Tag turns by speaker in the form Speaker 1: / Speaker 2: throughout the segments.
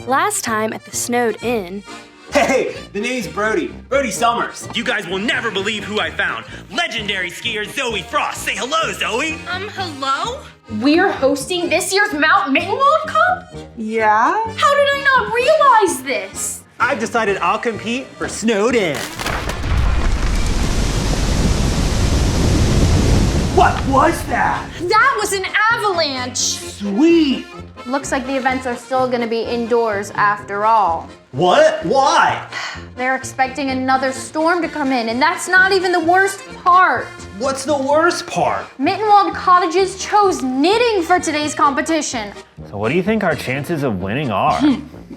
Speaker 1: Last time at the Snowed Inn...
Speaker 2: Hey, the name's Brody. Brody Summers.
Speaker 3: You guys will never believe who I found. Legendary skier Zoe Frost. Say hello, Zoe.
Speaker 4: Hello? We're hosting this year's Mount Mittenwald Cup?
Speaker 2: Yeah?
Speaker 4: How did I not realize this?
Speaker 2: I've decided I'll compete for Snowed Inn. What was that?
Speaker 4: That was an avalanche.
Speaker 2: Sweet.
Speaker 5: Looks like the events are still gonna be indoors after all.
Speaker 2: What? Why?
Speaker 5: They're expecting another storm to come in, and that's not even the worst part.
Speaker 2: What's the worst part?
Speaker 5: Mittenwald Cottages chose knitting for today's competition.
Speaker 6: So what do you think our chances of winning are?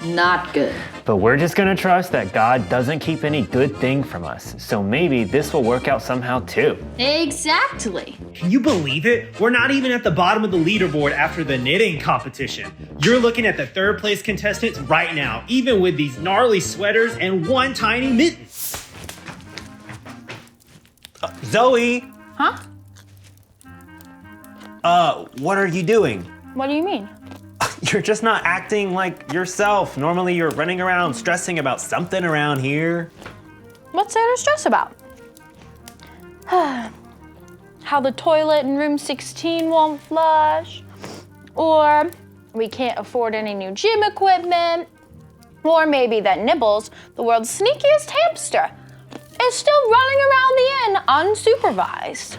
Speaker 4: Not good.
Speaker 6: But we're just gonna trust that God doesn't keep any good thing from us. So maybe this will work out somehow too.
Speaker 4: Exactly.
Speaker 3: Can you believe it? We're not even at the bottom of the leaderboard after the knitting competition. You're looking at the third place contestants right now, even with these gnarly sweaters and one tiny mitten.
Speaker 2: Zoe?
Speaker 5: Huh?
Speaker 2: What are you doing?
Speaker 5: What do you mean?
Speaker 2: You're just not acting like yourself. Normally you're running around stressing about something around here.
Speaker 5: What's there to stress about? How the toilet in room 16 won't flush, or we can't afford any new gym equipment, or maybe that Nibbles, the world's sneakiest hamster, is still running around the inn unsupervised.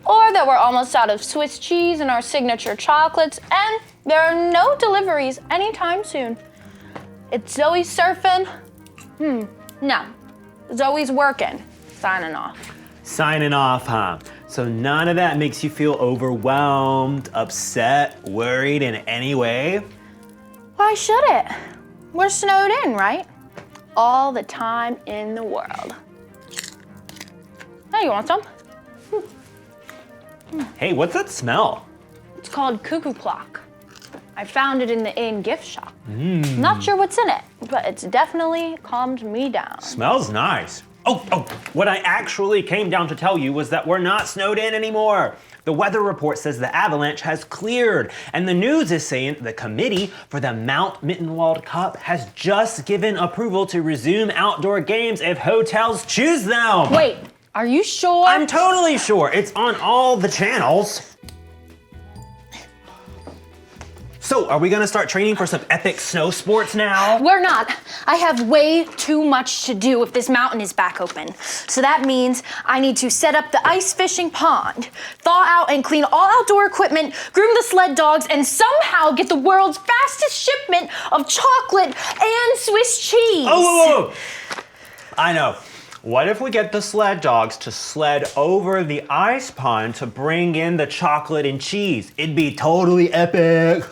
Speaker 5: Or that we're almost out of Swiss cheese and our signature chocolates, and there are no deliveries anytime soon. It's Zoe surfing. No. Zoe's working. Signing off.
Speaker 2: Signing off, huh? So none of that makes you feel overwhelmed, upset, worried in any way?
Speaker 5: Why should it? We're snowed in, right? All the time in the world. Hey, you want some?
Speaker 2: Hey, what's that smell?
Speaker 5: It's called Cuckoo Clock. I found it in the inn gift shop. Not sure what's in it, but it's definitely calmed me down.
Speaker 2: Smells nice. Oh, what I actually came down to tell you was that we're not snowed in anymore. The weather report says the avalanche has cleared, and the news is saying the committee for the Mount Mittenwald Cup has just given approval to resume outdoor games if hotels choose them.
Speaker 5: Wait, are you sure?
Speaker 2: I'm totally sure. It's on all the channels. So, are we gonna start training for some epic snow sports now?
Speaker 5: We're not. I have way too much to do if this mountain is back open. So that means I need to set up the ice fishing pond, thaw out and clean all outdoor equipment, groom the sled dogs, and somehow get the world's fastest shipment of chocolate and Swiss cheese.
Speaker 2: Oh, whoa. I know. What if we get the sled dogs to sled over the ice pond to bring in the chocolate and cheese? It'd be totally epic.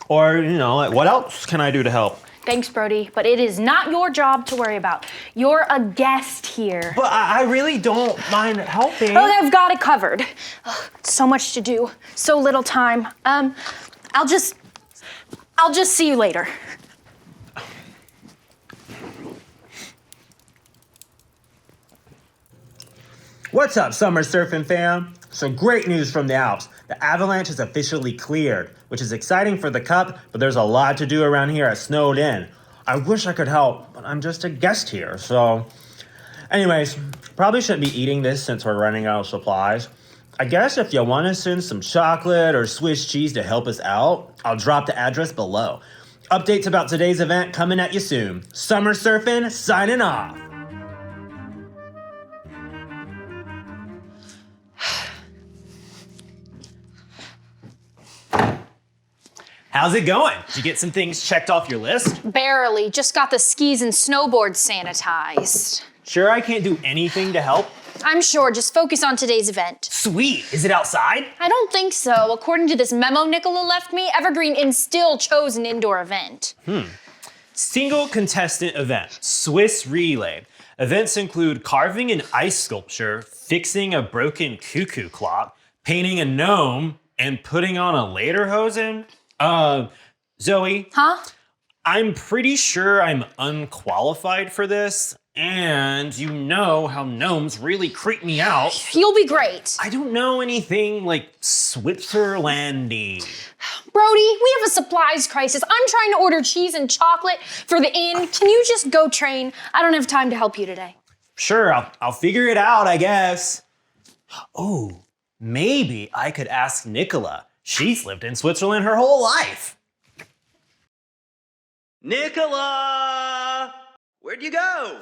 Speaker 2: Or, like, what else can I do to help?
Speaker 5: Thanks, Brody, but it is not your job to worry about. You're a guest here.
Speaker 2: But I really don't mind helping.
Speaker 5: Oh, I've got it covered. Ugh, so much to do, so little time. I'll just see you later.
Speaker 3: What's up, summer surfing fam? So great news from the Alps. The avalanche is officially cleared, which is exciting for the cup, but there's a lot to do around here at Snowed Inn. I wish I could help, but I'm just a guest here, so... Anyways, probably shouldn't be eating this since we're running out of supplies. I guess if you want to send some chocolate or Swiss cheese to help us out, I'll drop the address below. Updates about today's event coming at you soon. Summer surfing, signing off.
Speaker 2: How's it going? Did you get some things checked off your list?
Speaker 4: Barely. Just got the skis and snowboards sanitized.
Speaker 2: Sure I can't do anything to help?
Speaker 4: I'm sure. Just focus on today's event.
Speaker 2: Sweet. Is it outside?
Speaker 4: I don't think so. According to this memo Nicola left me, Evergreen Inn still chose an indoor event.
Speaker 2: Single contestant event, Swiss relay. Events include carving an ice sculpture, fixing a broken cuckoo clock, painting a gnome, and putting on a lederhosen. Zoe?
Speaker 4: Huh?
Speaker 2: I'm pretty sure I'm unqualified for this, and you know how gnomes really creep me out.
Speaker 4: You'll be great.
Speaker 2: I don't know anything like Switzerlandy.
Speaker 4: Brody, we have a supplies crisis. I'm trying to order cheese and chocolate for the inn. Can you just go train? I don't have time to help you today.
Speaker 2: Sure, I'll figure it out, I guess. Oh, maybe I could ask Nicola. She's lived in Switzerland her whole life. Nicola! Where'd you go?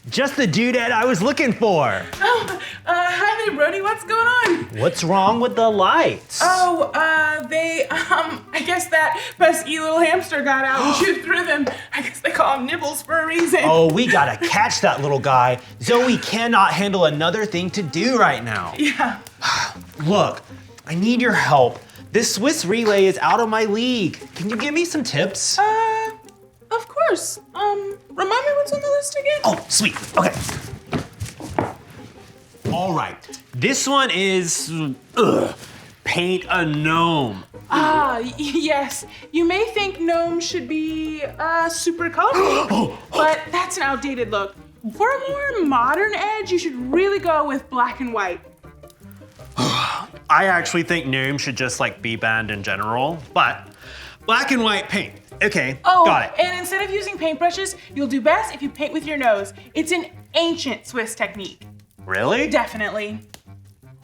Speaker 2: Just the dudette I was looking for.
Speaker 7: Oh, hi there, Brody. What's going on?
Speaker 2: What's wrong with the lights?
Speaker 7: Oh, I guess that pesky little hamster got out and chewed through them. I guess they call him Nibbles for a reason.
Speaker 2: Oh, we gotta catch that little guy. Zoe cannot handle another thing to do right now.
Speaker 7: Yeah.
Speaker 2: Look, I need your help. This Swiss relay is out of my league. Can you give me some tips?
Speaker 7: Of course. Remind me what's on the list again?
Speaker 2: Oh, sweet. Okay. All right. This one is paint a gnome.
Speaker 7: Yes. You may think gnomes should be super colorful, but that's an outdated look. For a more modern edge, you should really go with black and white.
Speaker 2: I actually think gnomes should just like be banned in general, but black and white paint. Okay, got it.
Speaker 7: And instead of using paintbrushes, you'll do best if you paint with your nose. It's an ancient Swiss technique.
Speaker 2: Really?
Speaker 7: Definitely.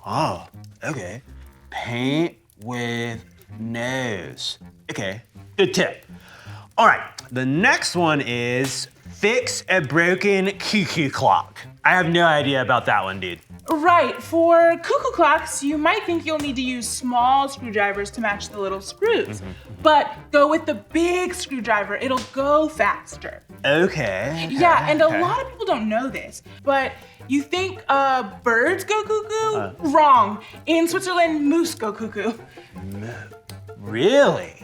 Speaker 2: Oh, okay. Paint with nose. Okay, good tip. All right, the next one is fix a broken cuckoo clock. I have no idea about that one, dude.
Speaker 7: Right, for cuckoo clocks, you might think you'll need to use small screwdrivers to match the little screws. But go with the big screwdriver, it'll go faster.
Speaker 2: Okay.
Speaker 7: Yeah, and a lot of people don't know this, but you think birds go cuckoo? Wrong. In Switzerland, moose go cuckoo.
Speaker 2: Really?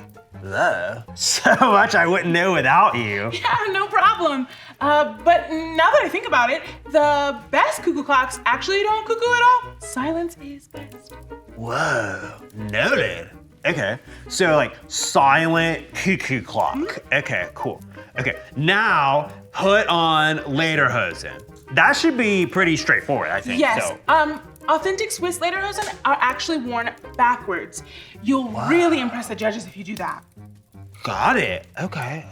Speaker 2: Hello. So much I wouldn't know without you.
Speaker 7: Yeah, no problem. But now that I think about it, the best cuckoo clocks actually don't cuckoo at all. Silence is best.
Speaker 2: Whoa, noted. Okay, so like silent cuckoo clock. Okay, cool. Okay, now put on lederhosen. That should be pretty straightforward, I think.
Speaker 7: Yes.
Speaker 2: So.
Speaker 7: Authentic Swiss lederhosen are actually worn backwards. You'll really impress the judges if you do that.
Speaker 2: Got it. Okay.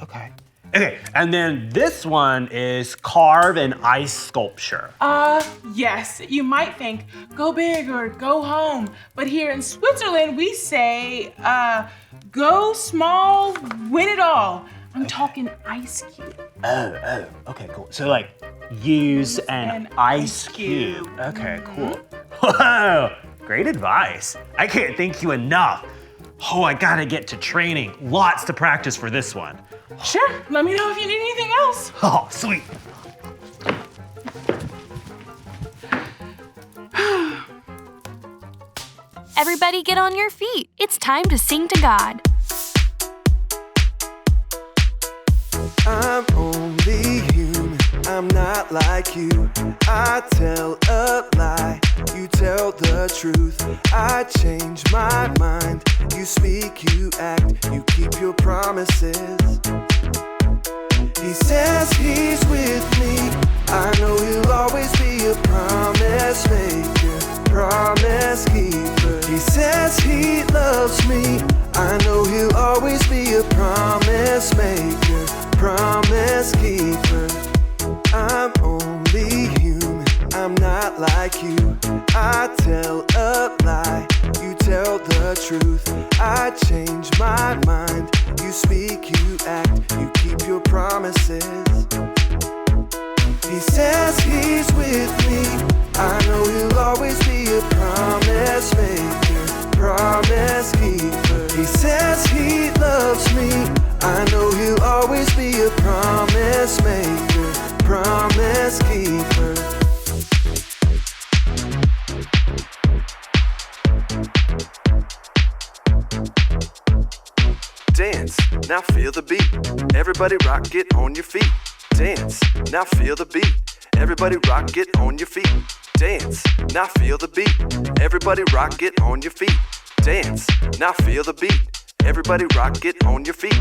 Speaker 2: Okay, and then this one is carve an ice sculpture.
Speaker 7: Yes, you might think, go big or go home. But here in Switzerland, we say, go small, win it all. I'm talking ice cube.
Speaker 2: Oh, okay, cool. So like, use an ice cube. Okay, cool. Whoa, great advice. I can't thank you enough. Oh, I gotta get to training. Lots to practice for this one.
Speaker 7: Sure, let me know if you need anything else.
Speaker 2: Oh, sweet.
Speaker 1: Everybody get on your feet. It's time to sing to God.
Speaker 8: I'm only human, I'm not like you. I tell a lie, you tell the truth. I change my mind, you speak, you act, you keep your promises. He says he's with me, I know he'll always be a promise maker, promise keeper. He says he loves me, I know he'll always be a promise maker, promise keeper. I'm only human, I'm not like you. I tell a lie, you tell the truth. I change my mind, you speak, you act, you keep your promises. He says he's with me, I know he'll always be a promise maker, promise keeper. He says he loves me, I know he'll always be a promise maker, promise keeper. Dance, now feel the beat. Everybody rock, get on your feet. Dance, now feel the beat. Everybody rock, get on your feet. Dance, now feel the beat. Everybody rock, get on your feet. Dance, now feel the beat. Everybody rock it on your feet.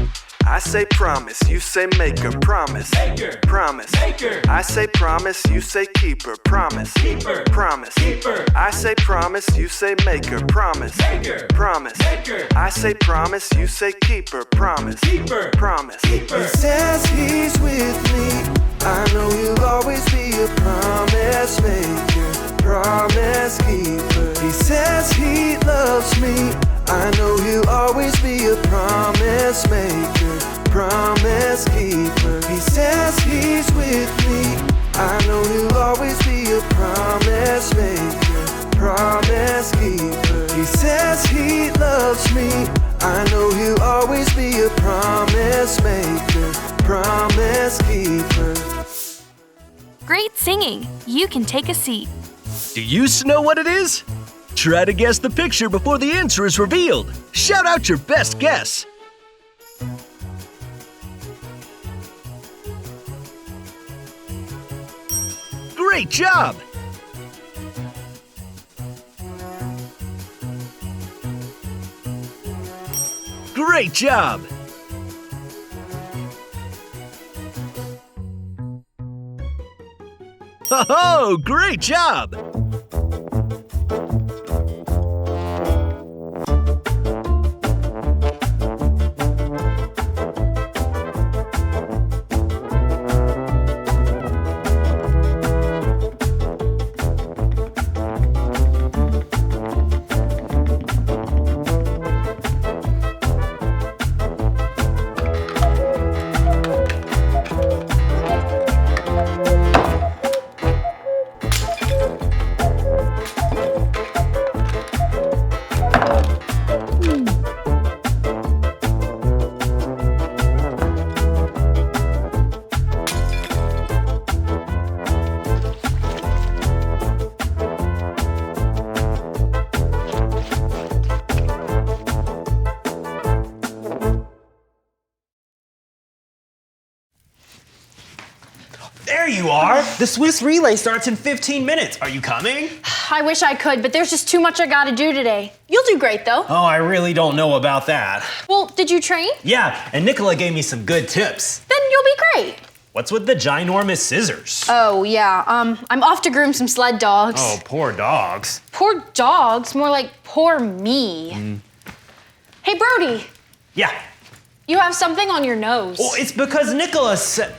Speaker 8: I say promise, you say maker, promise. Maker, promise. Maker. I say promise, you say keeper, promise. Keeper, promise. Keeper. I say promise, you say maker, promise. Maker, promise. Maker. I say promise, you say keeper, promise. Keeper, promise. Keeper. He says he's with me. I know he'll always be a promise maker, promise keeper. He says he loves me. I know he'll always be a promise maker, promise keeper. He says he's with me. I know he'll always be a promise maker, promise keeper. He says he loves me. I know he'll always be a promise maker, promise keeper.
Speaker 1: Great singing. You can take a seat.
Speaker 9: Do you know what it is? Try to guess the picture before the answer is revealed. Shout out your best guess. Great job! Great job! Oh, great job!
Speaker 2: There you are! The Swiss relay starts in 15 minutes. Are you coming?
Speaker 4: I wish I could, but there's just too much I gotta do today. You'll do great, though.
Speaker 2: Oh, I really don't know about that.
Speaker 4: Well, did you train?
Speaker 2: Yeah, and Nicola gave me some good tips.
Speaker 4: Then you'll be great.
Speaker 2: What's with the ginormous scissors?
Speaker 4: Oh, yeah. I'm off to groom some sled dogs.
Speaker 2: Oh, poor dogs.
Speaker 4: Poor dogs? More like poor me. Hey, Brody.
Speaker 2: Yeah.
Speaker 4: You have something on your nose.
Speaker 2: Well, it's because Nicola said...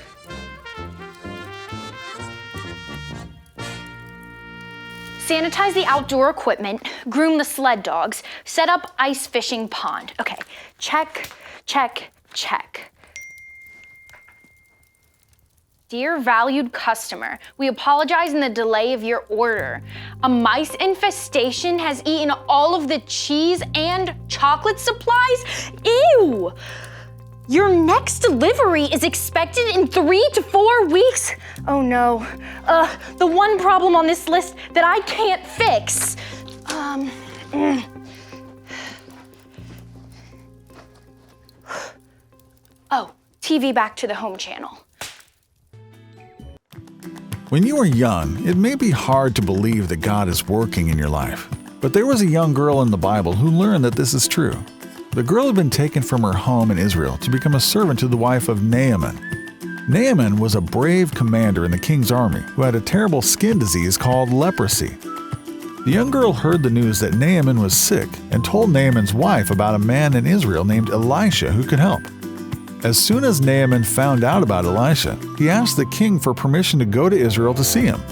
Speaker 5: Sanitize the outdoor equipment, groom the sled dogs, set up ice fishing pond. Okay, check, check, check. Dear valued customer, we apologize in the delay of your order. A mice infestation has eaten all of the cheese and chocolate supplies? Ew! Your next delivery is expected in 3 to 4 weeks. Oh no, the one problem on this list that I can't fix. Oh, TV back to the home channel.
Speaker 10: When you are young, it may be hard to believe that God is working in your life. But there was a young girl in the Bible who learned that this is true. The girl had been taken from her home in Israel to become a servant to the wife of Naaman. Naaman was a brave commander in the king's army who had a terrible skin disease called leprosy. The young girl heard the news that Naaman was sick and told Naaman's wife about a man in Israel named Elisha who could help. As soon as Naaman found out about Elisha, he asked the king for permission to go to Israel to see him.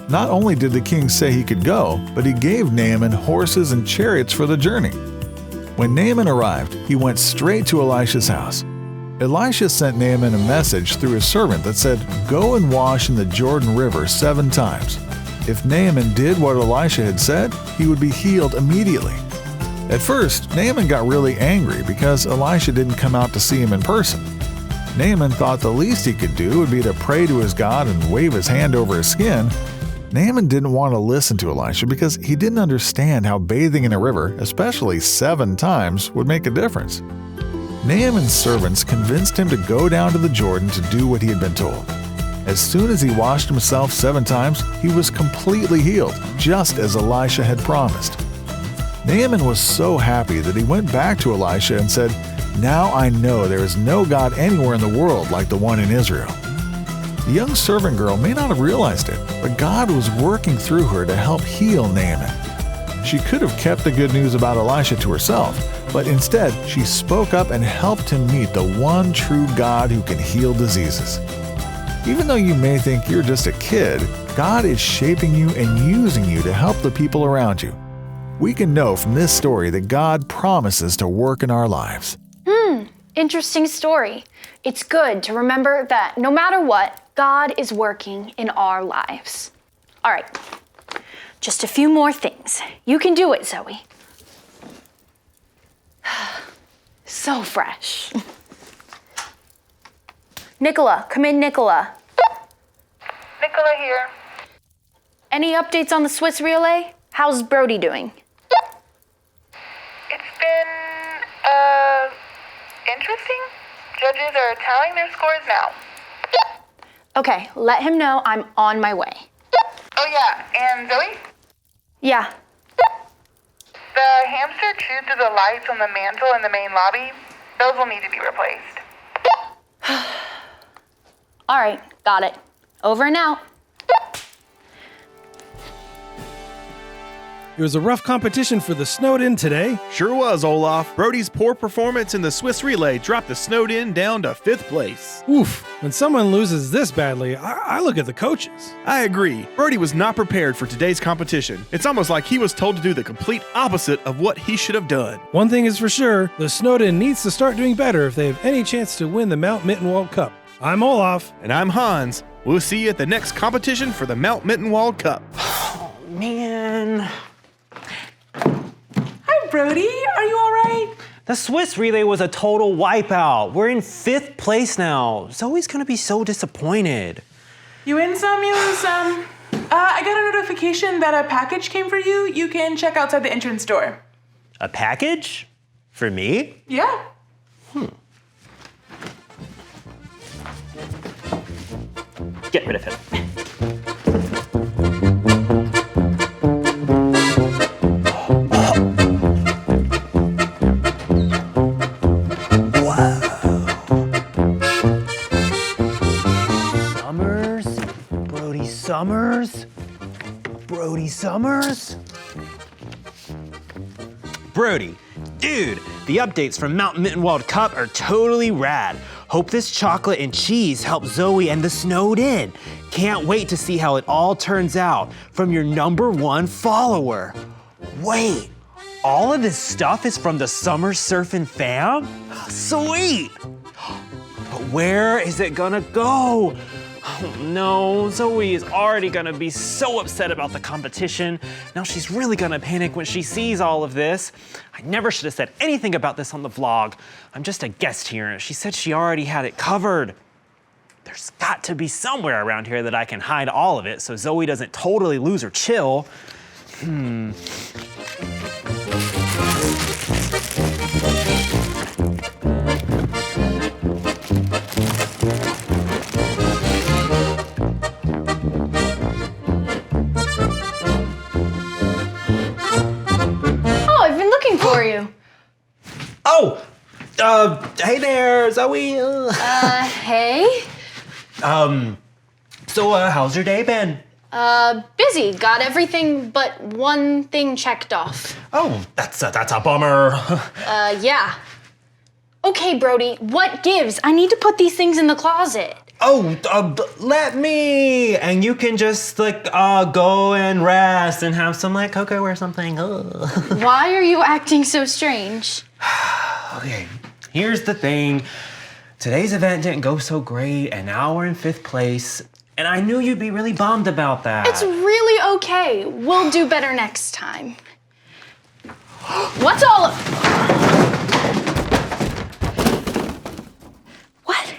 Speaker 10: Not only did the king say he could go, but he gave Naaman horses and chariots for the journey. When Naaman arrived, he went straight to Elisha's house. Elisha sent Naaman a message through his servant that said, "Go and wash in the Jordan River 7 times. If Naaman did what Elisha had said, he would be healed immediately." At first, Naaman got really angry because Elisha didn't come out to see him in person. Naaman thought the least he could do would be to pray to his God and wave his hand over his skin. Naaman didn't want to listen to Elisha because he didn't understand how bathing in a river, especially 7 times, would make a difference. Naaman's servants convinced him to go down to the Jordan to do what he had been told. As soon as he washed himself 7 times, he was completely healed, just as Elisha had promised. Naaman was so happy that he went back to Elisha and said, "Now I know there is no God anywhere in the world like the one in Israel." The young servant girl may not have realized it, but God was working through her to help heal Naaman. She could have kept the good news about Elisha to herself, but instead she spoke up and helped him meet the one true God who can heal diseases. Even though you may think you're just a kid, God is shaping you and using you to help the people around you. We can know from this story that God promises to work in our lives.
Speaker 5: Interesting story. It's good to remember that no matter what, God is working in our lives. All right, just a few more things. You can do it, Zoe. So fresh. Nicola, come in, Nicola.
Speaker 11: Nicola here.
Speaker 5: Any updates on the Swiss relay? How's Brody doing?
Speaker 11: It's been, interesting. Judges are tallying their scores now.
Speaker 5: Okay, let him know I'm on my way.
Speaker 11: Oh yeah, and Zoe?
Speaker 5: Yeah.
Speaker 11: The hamster chewed through the lights on the mantle in the main lobby. Those will need to be replaced.
Speaker 5: All right, got it. Over and out.
Speaker 12: It was a rough competition for the Snowed-In today.
Speaker 13: Sure was, Olaf. Brody's poor performance in the Swiss relay dropped the Snowed-In down to 5th place.
Speaker 12: Oof, when someone loses this badly, I look at the coaches.
Speaker 13: I agree. Brody was not prepared for today's competition. It's almost like he was told to do the complete opposite of what he should have done.
Speaker 12: One thing is for sure, the Snowed-In needs to start doing better if they have any chance to win the Mount Mittenwald Cup. I'm Olaf.
Speaker 13: And I'm Hans. We'll see you at the next competition for the Mount Mittenwald Cup.
Speaker 2: Oh, man.
Speaker 7: Hi, Brody. Are you all right?
Speaker 2: The Swiss relay was a total wipeout. We're in 5th place now. Zoe's gonna be so disappointed.
Speaker 7: You win some, you lose some. I got a notification that a package came for you. You can check outside the entrance door.
Speaker 2: A package? For me?
Speaker 7: Yeah.
Speaker 2: Get rid of him. Brody Summers? Brody, dude, the updates from Mount Mittenwald Cup are totally rad. Hope this chocolate and cheese helps Zoe and the Snowed-In. Can't wait to see how it all turns out from your #1 follower. Wait, all of this stuff is from the Summer Surfing fam? Sweet! But where is it gonna go? Oh no, Zoe is already gonna be so upset about the competition. Now she's really gonna panic when she sees all of this. I never should have said anything about this on the vlog. I'm just a guest here. She said she already had it covered. There's got to be somewhere around here that I can hide all of it so Zoe doesn't totally lose her chill.
Speaker 5: For you.
Speaker 2: Oh, hey there, Zoe.
Speaker 5: Hey.
Speaker 2: So how's your day been?
Speaker 5: Busy. Got everything but one thing checked off.
Speaker 2: Oh, that's a bummer.
Speaker 5: Yeah. Okay, Brody, what gives? I need to put these things in the closet.
Speaker 2: Oh, let me, and you can just like go and rest and have some like cocoa or something.
Speaker 5: Why are you acting so strange?
Speaker 2: Okay, here's the thing. Today's event didn't go so great, and now we're in 5th place, and I knew you'd be really bummed about that.
Speaker 5: It's really okay. We'll do better next time. What's all? What?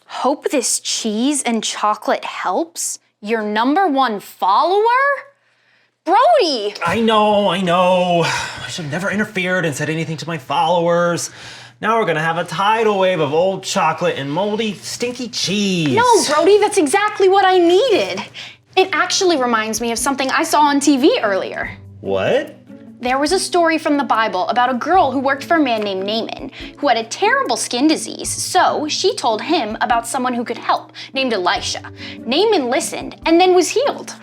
Speaker 5: Hope this cheese and chocolate helps? Your #1 follower? Brody!
Speaker 2: I know. I should have never interfered and said anything to my followers. Now we're gonna have a tidal wave of old chocolate and moldy, stinky cheese.
Speaker 5: No, Brody, that's exactly what I needed.
Speaker 4: It actually reminds me of something I saw on TV earlier.
Speaker 2: What?
Speaker 4: There was a story from the Bible about a girl who worked for a man named Naaman, who had a terrible skin disease, so she told him about someone who could help, named Elisha. Naaman listened and then was healed.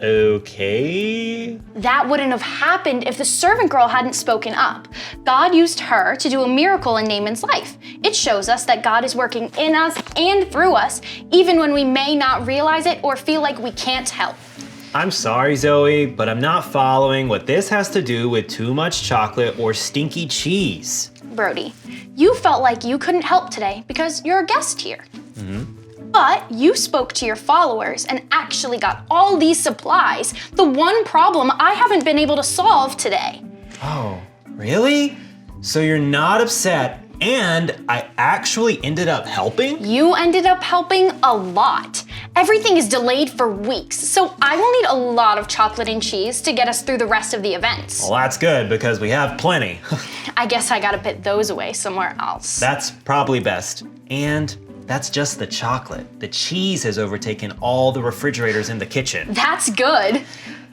Speaker 2: Okay.
Speaker 4: That wouldn't have happened if the servant girl hadn't spoken up. God used her to do a miracle in Naaman's life. It shows us that God is working in us and through us, even when we may not realize it or feel like we can't help.
Speaker 2: I'm sorry, Zoe, but I'm not following what this has to do with too much chocolate or stinky cheese.
Speaker 4: Brody, you felt like you couldn't help today because you're a guest here. But you spoke to your followers and actually got all these supplies, the one problem I haven't been able to solve today.
Speaker 2: Oh, really? So you're not upset and I actually ended up helping?
Speaker 4: You ended up helping a lot. Everything is delayed for weeks, so I will need a lot of chocolate and cheese to get us through the rest of the events.
Speaker 2: Well, that's good because we have plenty.
Speaker 4: I guess I gotta put those away somewhere else.
Speaker 2: That's probably best. And that's just the chocolate. The cheese has overtaken all the refrigerators in the kitchen.
Speaker 4: That's good.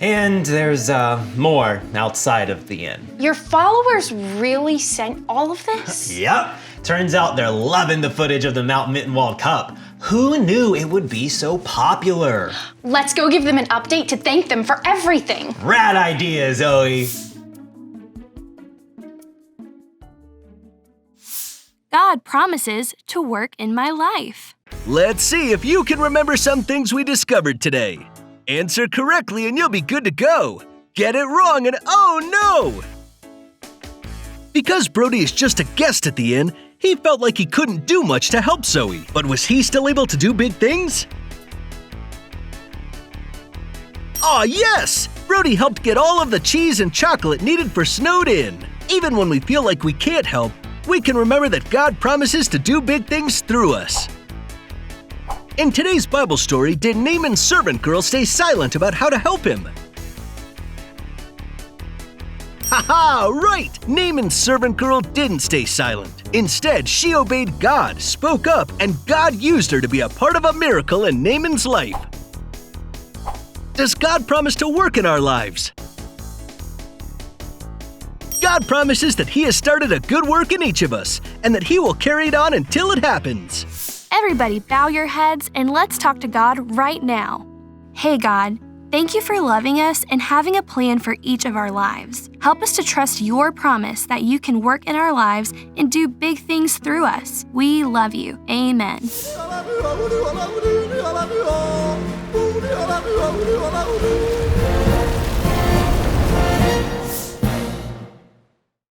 Speaker 2: And there's more outside of the inn.
Speaker 4: Your followers really sent all of this?
Speaker 2: Yep. Turns out they're loving the footage of the Mount Mittenwald Cup. Who knew it would be so popular?
Speaker 4: Let's go give them an update to thank them for everything.
Speaker 2: Rad idea, Zoe.
Speaker 1: God promises to work in my life.
Speaker 9: Let's see if you can remember some things we discovered today. Answer correctly and you'll be good to go. Get it wrong and oh no! Because Brody is just a guest at the inn, he felt like he couldn't do much to help Zoe. But was he still able to do big things? Aw, yes! Brody helped get all of the cheese and chocolate needed for Snowed In. Even when we feel like we can't help, we can remember that God promises to do big things through us. In today's Bible story, did Naaman's servant girl stay silent about how to help him? Haha, right! Naaman's servant girl didn't stay silent. Instead, she obeyed God, spoke up, and God used her to be a part of a miracle in Naaman's life. Does God promise to work in our lives? God promises that He has started a good work in each of us, and that He will carry it on until it happens.
Speaker 1: Everybody bow your heads and let's talk to God right now. Hey God, thank you for loving us and having a plan for each of our lives. Help us to trust your promise that you can work in our lives and do big things through us. We love you. Amen.
Speaker 8: I love you.